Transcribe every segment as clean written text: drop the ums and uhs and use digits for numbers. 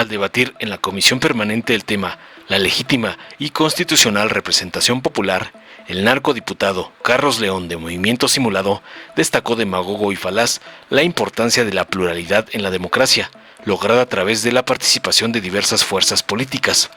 al debatir en la Comisión Permanente el tema la legítima y constitucional representación popular, el narcodiputado Carlos León de Movimiento Simulado destacó demagogo y falaz la importancia de la pluralidad en la democracia, lograda a través de la participación de diversas fuerzas políticas.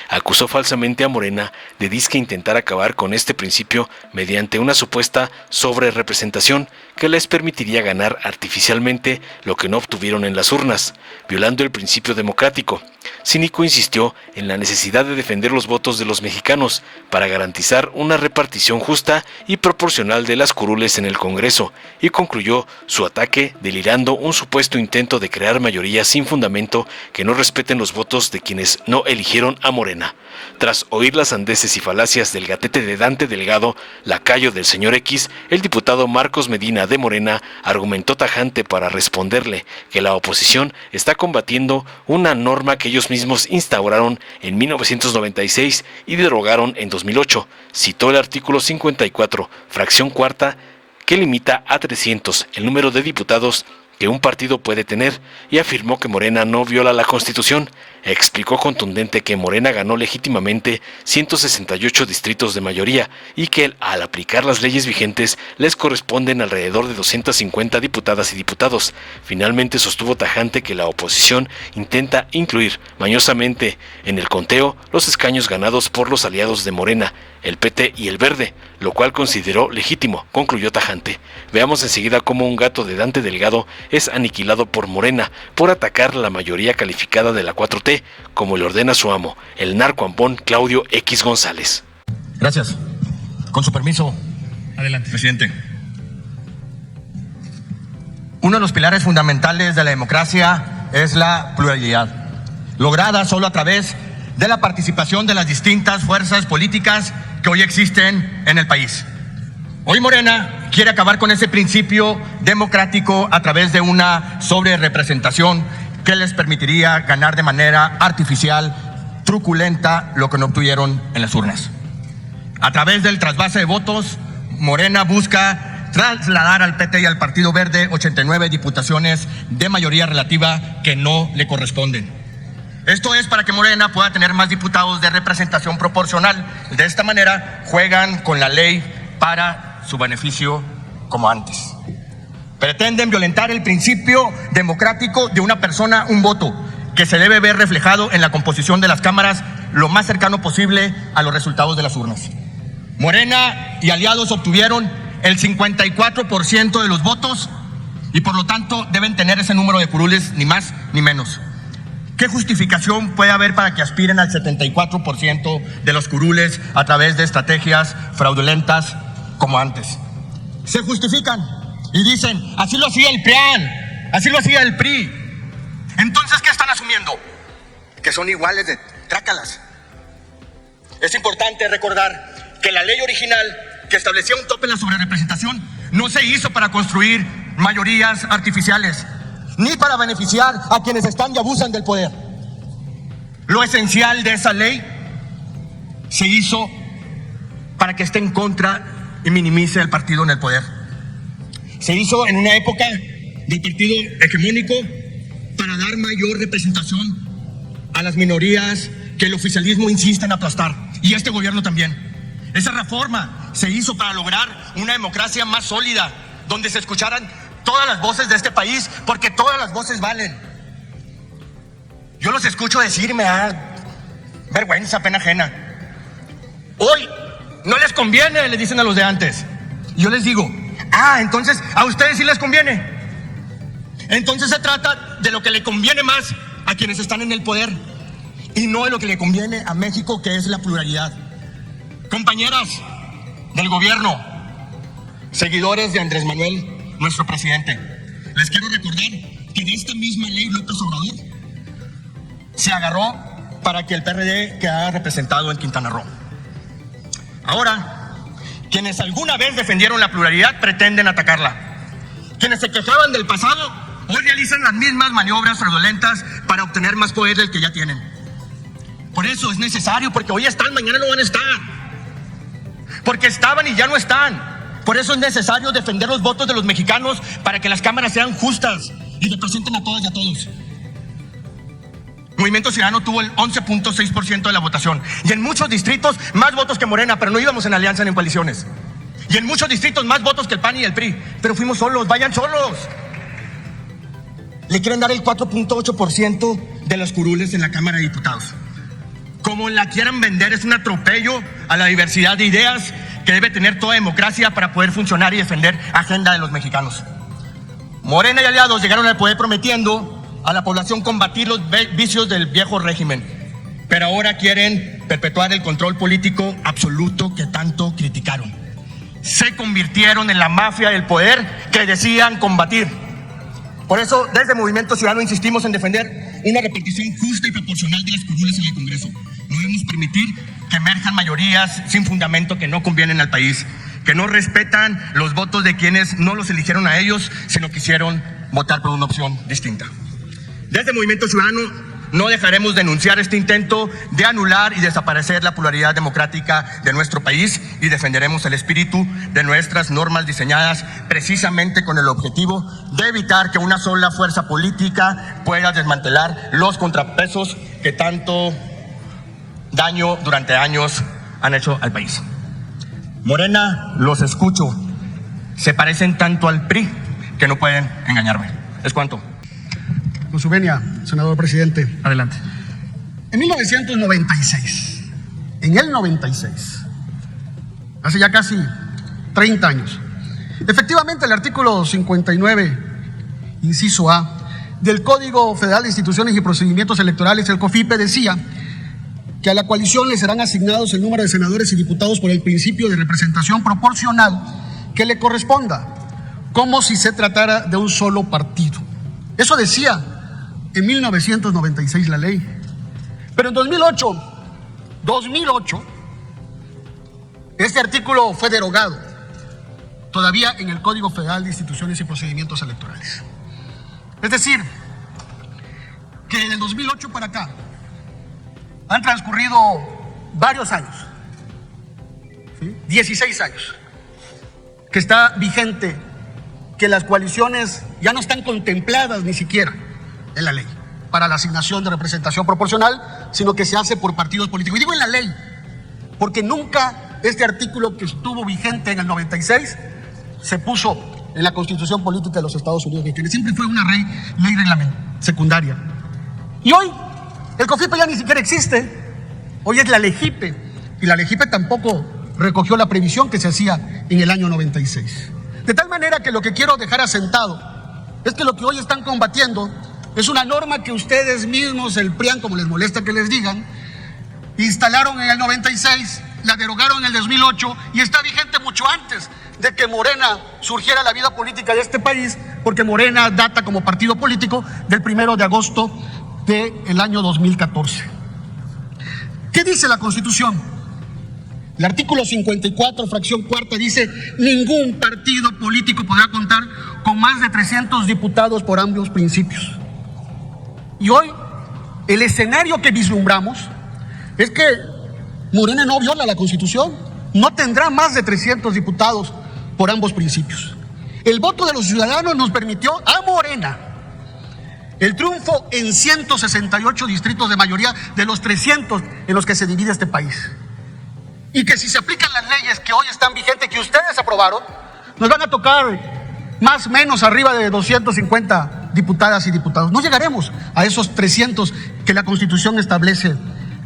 Acusó falsamente a Morena de disque intentar acabar con este principio mediante una supuesta sobrerepresentación que les permitiría ganar artificialmente lo que no obtuvieron en las urnas, violando el principio democrático. Cínico insistió en la necesidad de defender los votos de los mexicanos para garantizar una repartición justa y proporcional de las curules en el Congreso, y concluyó su ataque delirando un supuesto intento de crear mayorías sin fundamento que no respeten los votos de quienes no eligieron a Morena. Tras oír las sandeces y falacias del gatete de Dante Delgado, lacayo del señor X, el diputado Marcos Medina de Morena argumentó tajante para responderle que la oposición está combatiendo una norma que ellos mismos instauraron en 1996 y derogaron en 2008. Citó el artículo 54, fracción cuarta, que limita a 300 el número de diputados que un partido puede tener, y afirmó que Morena no viola la Constitución. Explicó contundente que Morena ganó legítimamente 168 distritos de mayoría y que al aplicar las leyes vigentes les corresponden alrededor de 250 diputadas y diputados. Finalmente sostuvo tajante que la oposición intenta incluir mañosamente en el conteo los escaños ganados por los aliados de Morena, el PT y el Verde, lo cual consideró legítimo, concluyó tajante. Veamos enseguida cómo un gato de Dante Delgado es aniquilado por Morena por atacar la mayoría calificada de la 4T, como le ordena su amo, el narcoampón Claudio X González. Gracias. Con su permiso. Adelante. Presidente. Uno de los pilares fundamentales de la democracia es la pluralidad, lograda solo a través de la participación de las distintas fuerzas políticas que hoy existen en el país. Hoy Morena quiere acabar con ese principio democrático a través de una sobrerepresentación que les permitiría ganar de manera artificial, truculenta, lo que no obtuvieron en las urnas. A través del trasvase de votos, Morena busca trasladar al PT y al Partido Verde 89 diputaciones de mayoría relativa que no le corresponden. Esto es para que Morena pueda tener más diputados de representación proporcional. De esta manera juegan con la ley para su beneficio como antes. Pretenden violentar el principio democrático de una persona, un voto, que se debe ver reflejado en la composición de las cámaras lo más cercano posible a los resultados de las urnas. Morena y aliados obtuvieron el 54% de los votos y por lo tanto deben tener ese número de curules, ni más ni menos. ¿Qué justificación puede haber para que aspiren al 74% de los curules a través de estrategias fraudulentas como antes? Se justifican y dicen, así lo hacía el PRIAN, así lo hacía el PRI. Entonces, ¿qué están asumiendo? Que son iguales de trácalas. Es importante recordar que la ley original que establecía un tope en la sobrerepresentación no se hizo para construir mayorías artificiales, ni para beneficiar a quienes están y abusan del poder. Lo esencial de esa ley se hizo para que esté en contra y minimice el partido en el poder. Se hizo en una época del partido hegemónico para dar mayor representación a las minorías que el oficialismo insiste en aplastar, y este gobierno también. Esa reforma se hizo para lograr una democracia más sólida, donde se escucharan todas las voces de este país, porque todas las voces valen. Yo los escucho decir y me da vergüenza, pena ajena. Hoy no les conviene, les dicen a los de antes. Y yo les digo, entonces a ustedes sí les conviene. Entonces se trata de lo que le conviene más a quienes están en el poder y no de lo que le conviene a México, que es la pluralidad. Compañeras del gobierno, seguidores de Andrés Manuel, nuestro presidente, les quiero recordar que de esta misma ley López Obrador se agarró para que el PRD quedara representado en Quintana Roo. Ahora, quienes alguna vez defendieron la pluralidad pretenden atacarla. Quienes se quejaban del pasado hoy realizan las mismas maniobras fraudulentas para obtener más poder del que ya tienen. Por eso es necesario, porque hoy están, mañana no van a estar. Porque estaban y ya no están. Por eso es necesario defender los votos de los mexicanos para que las cámaras sean justas y representen a todas y a todos. Movimiento Ciudadano tuvo el 11.6% de la votación. Y en muchos distritos más votos que Morena, pero no íbamos en alianza ni en coaliciones. Y en muchos distritos más votos que el PAN y el PRI, pero fuimos solos, vayan solos. Le quieren dar el 4.8% de los curules en la Cámara de Diputados. Como la quieran vender, es un atropello a la diversidad de ideas que debe tener toda democracia para poder funcionar y defender agenda de los mexicanos. Morena y aliados llegaron al poder prometiendo a la población combatir los vicios del viejo régimen, pero ahora quieren perpetuar el control político absoluto que tanto criticaron. Se convirtieron en la mafia del poder que decían combatir. Por eso, desde Movimiento Ciudadano insistimos en defender una repartición justa y proporcional de las curules en el Congreso. No debemos permitir que emerjan mayorías sin fundamento que no convienen al país, que no respetan los votos de quienes no los eligieron a ellos, sino quisieron votar por una opción distinta. Desde Movimiento Ciudadano no dejaremos denunciar este intento de anular y desaparecer la pluralidad democrática de nuestro país y defenderemos el espíritu de nuestras normas diseñadas precisamente con el objetivo de evitar que una sola fuerza política pueda desmantelar los contrapesos que tanto daño durante años han hecho al país. Morena, los escucho. Se parecen tanto al PRI que no pueden engañarme. Es cuanto. Con su venia, senador presidente. Adelante. En 1996, hace ya casi 30 años, efectivamente el artículo 59, inciso A, del Código Federal de Instituciones y Procedimientos Electorales, el COFIPE, decía que a la coalición le serán asignados el número de senadores y diputados por el principio de representación proporcional que le corresponda, como si se tratara de un solo partido. Eso decía en 1996 la ley. Pero en 2008, este artículo fue derogado, todavía en el Código Federal de Instituciones y Procedimientos Electorales. Es decir, que en el 2008 para acá han transcurrido varios años, ¿sí? 16 años, que está vigente, que las coaliciones ya no están contempladas ni siquiera en la ley para la asignación de representación proporcional, sino que se hace por partidos políticos. Y digo en la ley, porque nunca este artículo que estuvo vigente en el 96 se puso en la Constitución Política de los Estados Unidos, que siempre fue una ley secundaria. Y hoy el COFIPE ya ni siquiera existe, hoy es la LEGIPE, y la LEGIPE tampoco recogió la previsión que se hacía en el año 96. De tal manera que lo que quiero dejar asentado es que lo que hoy están combatiendo es una norma que ustedes mismos, el PRIAN, como les molesta que les digan, instalaron en el 96, la derogaron en el 2008 y está vigente mucho antes de que Morena surgiera a la vida política de este país, porque Morena data como partido político del 1 de agosto del año 2014. ¿Qué dice la Constitución? El artículo 54, fracción cuarta, dice: ningún partido político podrá contar con más de 300 diputados por ambos principios. Y hoy, el escenario que vislumbramos es que Morena no viola la Constitución, no tendrá más de 300 diputados por ambos principios. El voto de los ciudadanos nos permitió a Morena el triunfo en 168 distritos de mayoría de los 300 en los que se divide este país. Y que si se aplican las leyes que hoy están vigentes, que ustedes aprobaron, nos van a tocar más o menos arriba de 250 diputadas y diputados. No llegaremos a esos 300 que la Constitución establece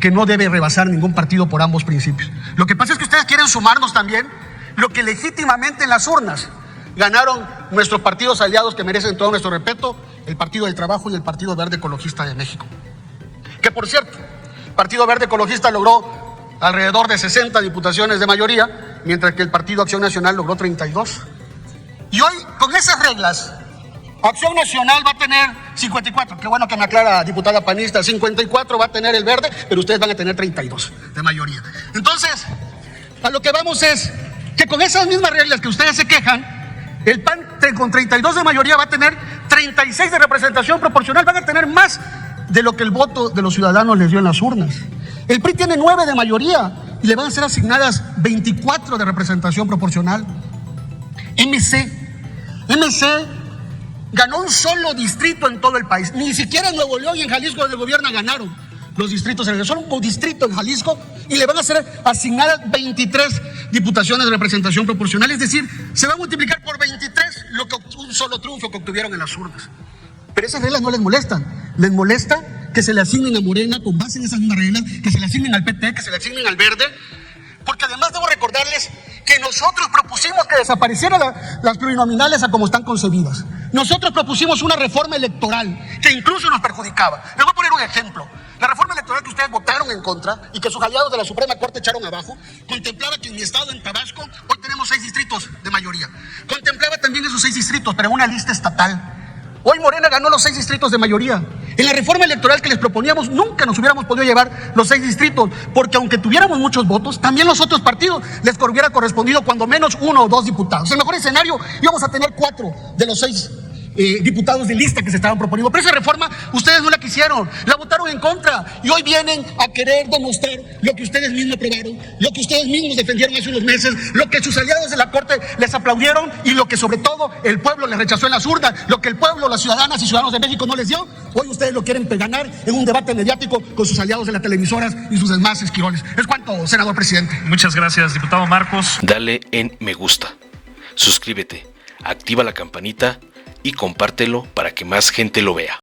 que no debe rebasar ningún partido por ambos principios. Lo que pasa es que ustedes quieren sumarnos también lo que legítimamente en las urnas ganaron nuestros partidos aliados, que merecen todo nuestro respeto, el Partido del Trabajo y el Partido Verde Ecologista de México. Que por cierto, el Partido Verde Ecologista logró alrededor de 60 diputaciones de mayoría, mientras que el Partido Acción Nacional logró 32. Y hoy, con esas reglas, Acción Nacional va a tener 54, qué bueno que me aclara, diputada panista, 54 va a tener el Verde, pero ustedes van a tener 32 de mayoría. Entonces, a lo que vamos es que con esas mismas reglas que ustedes se quejan, el PAN con 32 de mayoría va a tener 36 de representación proporcional, van a tener más de lo que el voto de los ciudadanos les dio en las urnas. El PRI tiene 9 de mayoría y le van a ser asignadas 24 de representación proporcional. MC ganó un solo distrito en todo el país. Ni siquiera en Nuevo León y en Jalisco, donde gobierna, ganaron los distritos. Solo un distrito en Jalisco, y le van a ser asignadas 23 diputaciones de representación proporcional. Es decir, se va a multiplicar por 23 un solo triunfo que obtuvieron en las urnas. Pero esas reglas no les molestan. Les molesta que se le asignen a Morena con base en esas mismas reglas, que se le asignen al PT, que se le asignen al Verde. Porque además debo recordarles que nosotros propusimos que desaparecieran las plurinominales a como están concebidas. Nosotros propusimos una reforma electoral que incluso nos perjudicaba. Les voy a poner un ejemplo. La reforma electoral que ustedes votaron en contra y que sus aliados de la Suprema Corte echaron abajo, contemplaba que en mi estado, en Tabasco, hoy tenemos 6 distritos de mayoría. Contemplaba también esos 6 distritos, pero en una lista estatal. Hoy Morena ganó los 6 distritos de mayoría. En la reforma electoral que les proponíamos, nunca nos hubiéramos podido llevar los 6 distritos, porque aunque tuviéramos muchos votos, también los otros partidos les hubiera correspondido cuando menos 1 o 2 diputados. En el mejor escenario íbamos a tener 4 de los 6 diputados de lista que se estaban proponiendo. Pero esa reforma ustedes no la quisieron, la votaron en contra, y hoy vienen a querer demostrar lo que ustedes mismos aprobaron, lo que ustedes mismos defendieron hace unos meses, lo que sus aliados de la Corte les aplaudieron y lo que sobre todo el pueblo les rechazó en las urnas, lo que el pueblo, las ciudadanas y ciudadanos de México no les dio. Hoy ustedes lo quieren ganar en un debate mediático con sus aliados de las televisoras y sus demás esquiroles. Es cuanto, senador presidente. Muchas gracias, diputado Marcos. Dale en me gusta, suscríbete, activa la campanita y compártelo para que más gente lo vea.